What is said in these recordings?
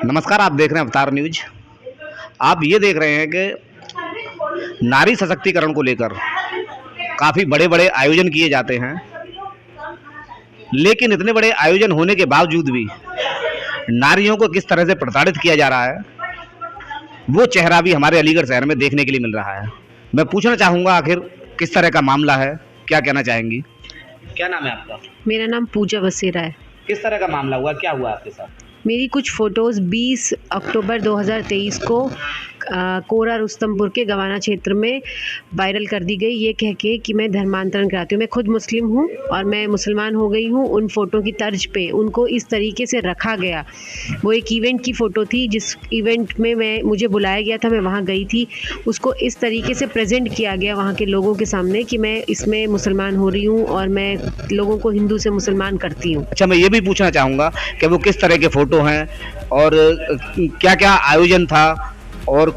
नमस्कार, आप देख रहे हैं अवतार न्यूज। आप ये देख रहे हैं कि नारी सशक्तिकरण को लेकर काफ़ी बड़े बड़े आयोजन किए जाते हैं, लेकिन इतने बड़े आयोजन होने के बावजूद भी नारियों को किस तरह से प्रताड़ित किया जा रहा है, वो चेहरा भी हमारे अलीगढ़ शहर में देखने के लिए मिल रहा है। मैं पूछना चाहूँगा, आखिर किस तरह का मामला है, क्या कहना चाहेंगी? क्या नाम है आपका? मेरा नाम पूजा बसेरा है। किस तरह का मामला हुआ, क्या हुआ आपके साथ? मेरी कुछ फ़ोटोज़ 20 अक्टूबर 2023 को कोरा रुस्तमपुर के गवाना क्षेत्र में वायरल कर दी गई, ये कह के कि मैं धर्मांतरण कराती हूँ। मैं खुद मुस्लिम हूँ और मैं मुसलमान हो गई हूँ। उन फ़ोटो की तर्ज पे उनको इस तरीके से रखा गया। वो एक इवेंट की फ़ोटो थी, जिस इवेंट में मुझे बुलाया गया था, मैं वहाँ गई थी। उसको इस तरीके से प्रेजेंट किया गया वहाँ के लोगों के सामने कि मैं इसमें मुसलमान हो रही हूँ और मैं लोगों को हिंदू से मुसलमान करती हूँ। अच्छा, मैं ये भी पूछना चाहूँगा कि वो किस तरह के फ़ोटो हैं और क्या क्या आयोजन था और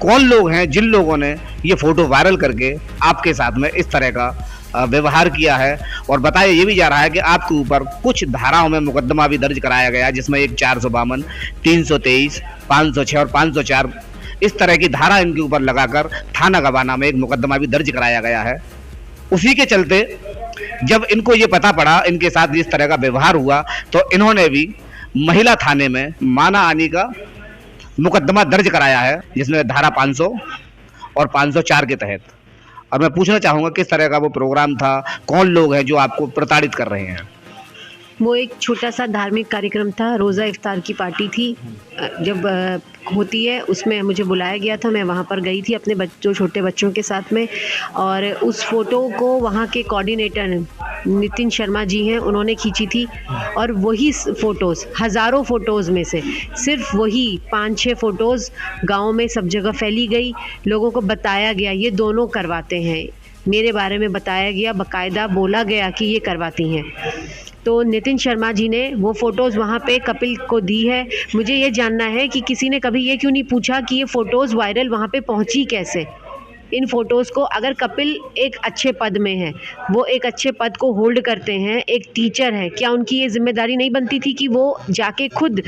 कौन लोग हैं जिन लोगों ने ये फ़ोटो वायरल करके आपके साथ में इस तरह का व्यवहार किया है। और बताया ये भी जा रहा है कि आपके ऊपर कुछ धाराओं में मुकदमा भी दर्ज कराया गया है, जिसमें एक 452, 323, 506 और 504 इस तरह की धारा इनके ऊपर लगाकर थाना गवाना में एक मुकदमा भी दर्ज कराया गया है। उसी के चलते जब इनको ये पता पड़ा इनके साथ इस तरह का व्यवहार हुआ, तो इन्होंने भी महिला थाने में माना आनी का मुकदमा दर्ज कराया है, जिसमें धारा 500 और 504 के तहत। और मैं पूछना चाहूँगा किस तरह का वो प्रोग्राम था, कौन लोग हैं जो आपको प्रताड़ित कर रहे हैं? वो एक छोटा सा धार्मिक कार्यक्रम था, रोज़ा इफ्तार की पार्टी थी। जब होती है उसमें मुझे बुलाया गया था, मैं वहाँ पर गई थी अपने बच्चों, छोटे बच्चों के साथ में। और उस फ़ोटो को वहाँ के कोऑर्डिनेटर नितिन शर्मा जी हैं, उन्होंने खींची थी। और वही फ़ोटोज़, हज़ारों फ़ोटोज़ में से सिर्फ वही 5-6 फ़ोटोज़ गाँव में सब जगह फैली गई। लोगों को बताया गया ये दोनों करवाते हैं, मेरे बारे में बताया गया, बाकायदा बोला गया कि ये करवाती हैं। तो नितिन शर्मा जी ने वो फ़ोटोज़ वहाँ पे कपिल को दी है। मुझे ये जानना है कि किसी ने कभी ये क्यों नहीं पूछा कि ये फ़ोटोज़ वायरल वहाँ पे पहुँची कैसे? इन फ़ोटोज़ को अगर कपिल एक अच्छे पद में है, वो एक अच्छे पद को होल्ड करते हैं, एक टीचर है, क्या उनकी ये ज़िम्मेदारी नहीं बनती थी कि वो जाके खुद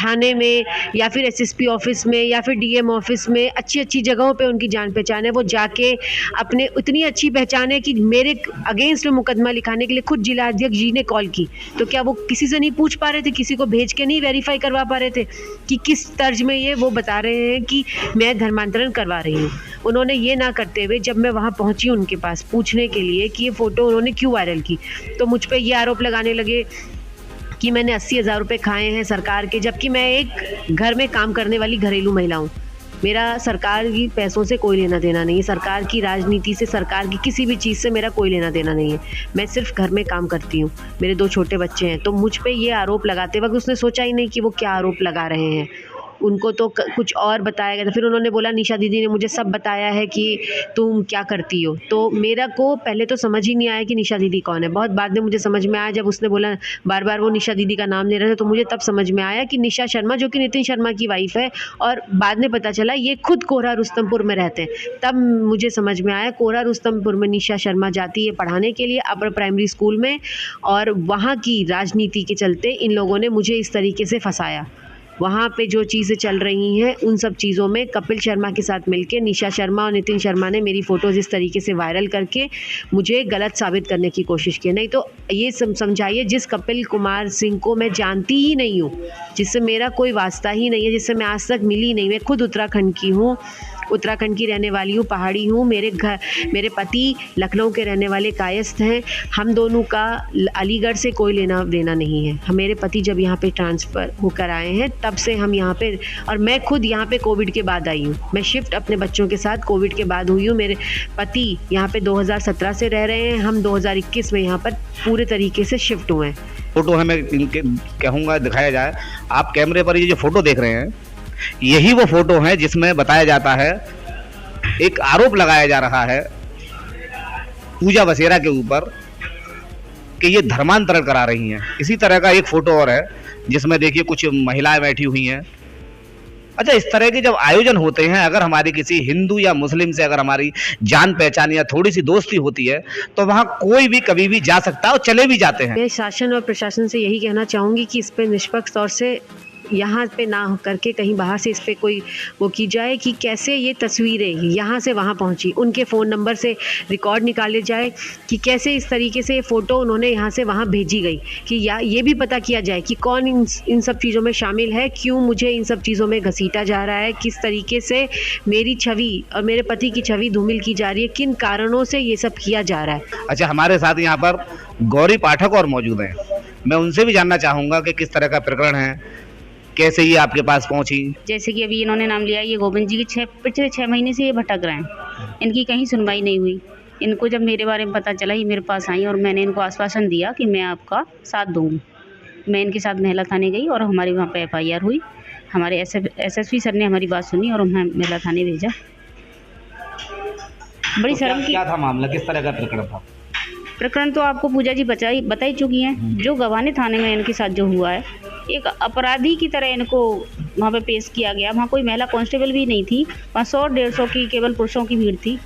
थाने में या फिर एसएसपी ऑफिस में या फिर डीएम ऑफिस में, अच्छी अच्छी जगहों पे उनकी जान पहचान है, वो जाके अपने इतनी अच्छी पहचान है कि मेरे अगेंस्ट मुकदमा लिखाने के लिए खुद जिला अध्यक्ष जी ने कॉल की, तो क्या वो किसी से नहीं पूछ पा रहे थे, किसी को भेज के नहीं वेरीफाई करवा पा रहे थे कि किस तर्ज में ये वो बता रहे हैं कि मैं धर्मांतरण करवा रही हूँ? उन्होंने ये ना करते हुए जब मैं वहाँ पहुँची उनके पास पूछने के लिए कि ये फ़ोटो उन्होंने क्यों वायरल की, तो मुझ पर ये आरोप लगाने लगे कि मैंने 80,000 रुपये खाए हैं सरकार के, जबकि मैं एक घर में काम करने वाली घरेलू महिला हूँ। मेरा सरकार की पैसों से कोई लेना देना नहीं है, सरकार की राजनीति से, सरकार की किसी भी चीज़ से मेरा कोई लेना देना नहीं है। मैं सिर्फ घर में काम करती हूँ, मेरे 2 छोटे बच्चे हैं। तो मुझ पे ये आरोप लगाते वक्त उसने सोचा ही नहीं कि वो क्या आरोप लगा रहे हैं। उनको तो कुछ और बताया गया था। फिर उन्होंने बोला निशा दीदी ने मुझे सब बताया है कि तुम क्या करती हो। तो मेरा को पहले तो समझ ही नहीं आया कि निशा दीदी कौन है। बहुत बाद में मुझे समझ में आया, जब उसने बोला बार बार वो निशा दीदी का नाम ले रहे थे, तो मुझे तब समझ में आया कि निशा शर्मा, जो कि नितिन शर्मा की वाइफ है, और बाद में पता चला ये खुद कोरा रुस्तमपुर में रहते हैं। तब मुझे समझ में आया कोरा रुस्तमपुर में निशा शर्मा जाती है पढ़ाने के लिए अपर प्राइमरी स्कूल में, और वहाँ की राजनीति के चलते इन लोगों ने मुझे इस तरीके से फंसाया। वहाँ पे जो चीज़ें चल रही हैं उन सब चीज़ों में कपिल शर्मा के साथ मिलके निशा शर्मा और नितिन शर्मा ने मेरी फ़ोटोज़ इस तरीके से वायरल करके मुझे गलत साबित करने की कोशिश की। नहीं तो ये समझाइए, जिस कपिल कुमार सिंह को मैं जानती ही नहीं हूँ, जिससे मेरा कोई वास्ता ही नहीं है, जिससे मैं आज तक मिली नहीं, मैं खुद उत्तराखंड की हूँ, उत्तराखंड की रहने वाली हूँ, पहाड़ी हूँ। मेरे पति लखनऊ के रहने वाले कायस्थ हैं। हम दोनों का अलीगढ़ से कोई लेना देना नहीं है। मेरे पति जब यहाँ पे ट्रांसफ़र होकर आए हैं तब से हम यहाँ पे, और मैं खुद यहाँ पे कोविड के बाद आई हूँ। मैं शिफ्ट अपने बच्चों के साथ कोविड के बाद हुई हूँ। मेरे पति यहाँ पे 2017 से रह रहे हैं, हम 2021 में यहाँ पर पूरे तरीके से शिफ्ट हुए हैं। फ़ोटो हमें इनके कहूँगा दिखाया जाए। आप कैमरे पर ये जो फ़ोटो देख रहे हैं, यही वो फ़ोटो है जिसमें बताया जाता है, एक आरोप लगाया जा रहा है पूजा बसेरा के ऊपर कि ये धर्मांतरण करा रही हैं। इसी तरह का एक फ़ोटो और है जिसमें देखिए कुछ महिलाएं बैठी हुई हैं। अच्छा, इस तरह के जब आयोजन होते हैं, अगर हमारी किसी हिंदू या मुस्लिम से अगर हमारी जान पहचान या थोड़ी सी दोस्ती होती है, तो वहाँ कोई भी कभी भी जा सकता है और चले भी जाते हैं। मैं शासन और प्रशासन से यही कहना चाहूँगी कि इस पर निष्पक्ष तौर से यहाँ पे ना हो करके कहीं बाहर से इस पे कोई वो की जाए कि कैसे ये तस्वीरें यहाँ से वहाँ पहुँची, उनके फ़ोन नंबर से रिकॉर्ड निकाले जाए कि कैसे इस तरीके से ये फ़ोटो उन्होंने यहाँ से वहाँ भेजी गई, कि या ये भी पता किया जाए कि कौन इन सब चीज़ों में शामिल है, क्यों मुझे इन सब चीज़ों में घसीटा जा रहा है, किस तरीके से मेरी छवि और मेरे पति की छवि धूमिल की जा रही है, किन कारणों से ये सब किया जा रहा है। अच्छा, हमारे साथ यहाँ पर गौरी पाठक और मौजूद हैं, मैं उनसे भी जानना चाहूँगा कि किस तरह का प्रकरण है, कैसे ये आपके पास पहुँची। जैसे कि अभी इन्होंने नाम लिया, ये गोविंद जी के पिछले 6 महीने से ये भटक रहे हैं, इनकी कहीं सुनवाई नहीं हुई। इनको जब मेरे बारे में पता चला, ये मेरे पास आई और मैंने इनको आश्वासन दिया कि मैं आपका साथ दूँगी। मैं इनके साथ महिला थाने गई और हमारी वहाँ पे FIR हुई। हमारे SSP सर ने हमारी बात सुनी और हमें महिला थाने भेजा। बड़ी शर्म की। क्या था मामला, किस तरह का प्रकरण था? प्रकरण तो आपको पूजा जी बता ही चुकी हैं। जो गवाने थाने में इनके साथ जो हुआ है, एक अपराधी की तरह इनको वहाँ पे पेश किया गया। वहाँ कोई महिला कांस्टेबल भी नहीं थी, वहाँ 100-150 की केवल पुरुषों की भीड़ थी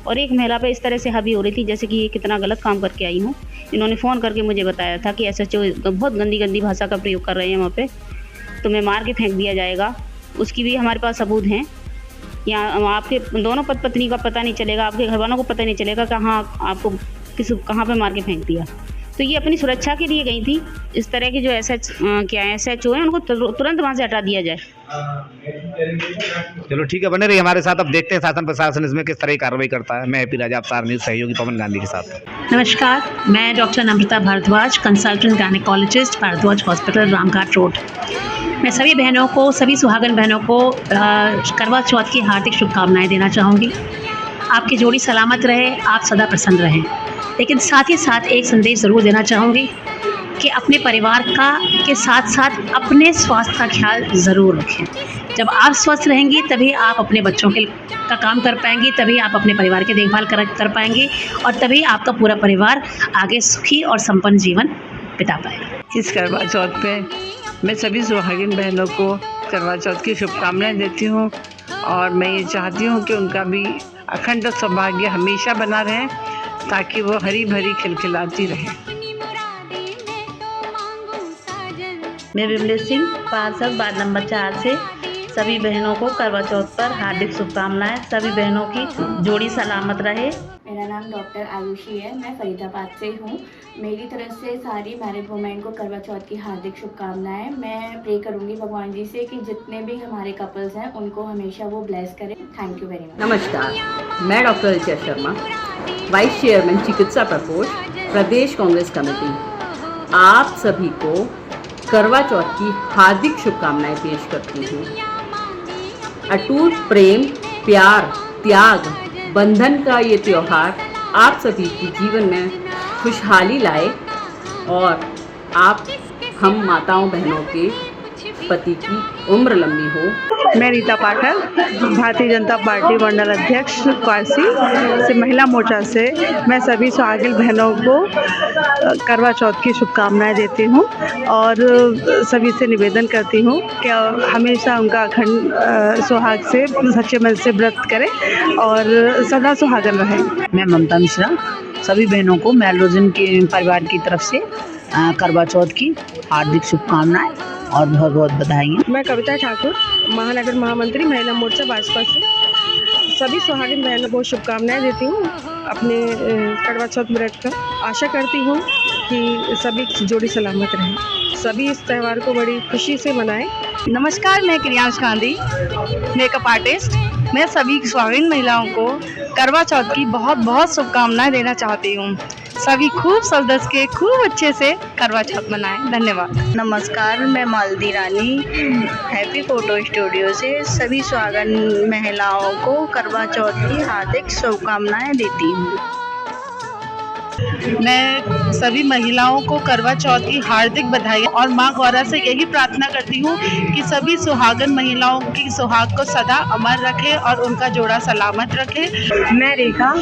और एक महिला पे इस तरह से हावी हो रही थी जैसे कि ये कितना गलत काम करके आई हूँ। इन्होंने फ़ोन करके मुझे बताया था कि SHO बहुत गंदी भाषा का प्रयोग कर रहे हैं वहाँ पे, तुम्हें मार के फेंक दिया जाएगा। उसकी भी हमारे पास सबूत हैं। यहाँ आपके दोनों पत्नी का पता नहीं चलेगा, आपके घर वालों को पता नहीं चलेगा कहाँ आपको कहाँ पे मार के फेंक दिया। तो ये अपनी सुरक्षा के लिए गई थी। इस तरह के जो SHO हैं उनको तुरंत वहाँ से हटा दिया जाए। चलो ठीक है, बने रहिए हमारे साथ। अब देखते हैं शासन प्रशासन इसमें किस तरह की कार्रवाई करता है। मैं हैप्पी राजा, आप स्टार न्यूज़ सहयोगी पवन गांधी के साथ। नमस्कार, मैं doctor Namrata Bhardwaj, consultant gynaecologist, Bhardwaj hospital, Ramghat road. मैं सभी बहनों को, सभी सुहागन बहनों को करवा चौथ की हार्दिक शुभकामनाएं देना चाहूँगी। आपकी जोड़ी सलामत रहे, आप सदा प्रसन्न रहें। लेकिन साथ ही साथ एक संदेश ज़रूर देना चाहूँगी कि अपने परिवार के साथ साथ अपने स्वास्थ्य का ख्याल ज़रूर रखें। जब आप स्वस्थ रहेंगी तभी आप अपने बच्चों का काम कर पाएंगी, तभी आप अपने परिवार की देखभाल कर पाएंगे और तभी आपका पूरा परिवार आगे सुखी और संपन्न जीवन बिता पाएगा। इस करवा चौथ पे मैं सभी सुहागिन बहनों को करवा चौथ की शुभकामनाएं देती हूँ और मैं ये चाहती हूँ कि उनका भी अखंड सौभाग्य हमेशा बना रहे ताकि वो हरी भरी खिलखिलाती रहे। मैं विमलेश सिंह, पार्षद वार्ड नंबर 4 से सभी बहनों को करवा चौथ पर हार्दिक शुभकामनाएं। सभी बहनों की जोड़ी सलामत रहे। मेरा नाम डॉक्टर आयुषी है, मैं फरीदाबाद से हूँ। मेरी तरफ से सारी मैरिड वुमेन को करवा चौथ की हार्दिक शुभकामनाएं। मैं प्रे करूँगी भगवान जी से कि जितने भी हमारे कपल्स हैं उनको हमेशा वो ब्लेस करें। Thank you very much. नमस्कार, मैं doctor Richa Sharma, vice chairman चिकित्सा प्रकोष्ठ, प्रदेश कांग्रेस कमेटी, आप सभी को करवा चौथ की हार्दिक शुभकामनाएं पेश करती हूँ। अटूट प्रेम, प्यार, त्याग, बंधन का ये त्यौहार आप सभी के जीवन में खुशहाली लाए और हम माताओं बहनों के पति की उम्र लंबी हो। मैं रीता पाठक, भारतीय जनता पार्टी मंडल अध्यक्ष क्वासी से महिला मोर्चा से मैं सभी सुहागिन बहनों को करवा चौथ की शुभकामनाएं देती हूं और सभी से निवेदन करती हूं कि हमेशा उनका अखंड सुहाग से सच्चे मन से व्रत करें और सदा सुहागन रहें। मैं ममता मिश्रा, सभी बहनों को मेलरोजन के परिवार की तरफ से करवा चौथ की हार्दिक शुभकामनाएं और बहुत बहुत बधाई। मैं कविता ठाकुर, महानगर महामंत्री, महिला मोर्चा भाजपा से सभी सुहागिन बहनों को शुभकामनाएं देती हूँ अपने करवा चौथ व्रत का। आशा करती हूँ कि सभी जोड़ी सलामत रहें, सभी इस त्यौहार को बड़ी खुशी से मनाएं। नमस्कार, मैं क्रियांश गांधी, मेकअप आर्टिस्ट। मैं सभी सुहागिन महिलाओं को करवा चौथ की बहुत बहुत शुभकामनाएं देना चाहती हूँ। सभी खूब सज के खूब अच्छे से करवा चौथ मनाएं। धन्यवाद। नमस्कार, मैं मालती रानी, हैप्पी फोटो स्टूडियो से सभी सुहागन महिलाओं को करवा चौथ की हार्दिक शुभकामनाएं देती हूँ। मैं सभी महिलाओं को करवा चौथ की हार्दिक बधाई और माँ गौरा से यही प्रार्थना करती हूँ कि सभी सुहागन महिलाओं की सुहाग को सदा अमर रखे और उनका जोड़ा सलामत रखे। मैं रेखा,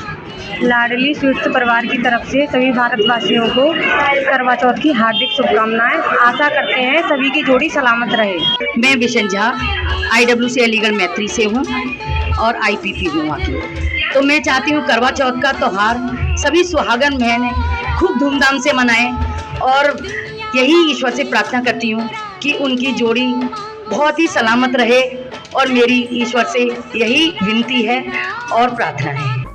लाडली स्वीट्स परिवार की तरफ से सभी भारतवासियों को करवा चौथ की हार्दिक शुभकामनाएं। आशा करते हैं सभी की जोड़ी सलामत रहे। मैं विशन झा, IWC अलीगढ़ मैत्री से हूँ और IPP हूँ वहाँ की। तो मैं चाहती हूँ करवा चौथ का त्यौहार सभी सुहागन बहनें खूब धूमधाम से मनाएं और यही ईश्वर से प्रार्थना करती हूँ कि उनकी जोड़ी बहुत ही सलामत रहे और मेरी ईश्वर से यही विनती है और प्रार्थना है।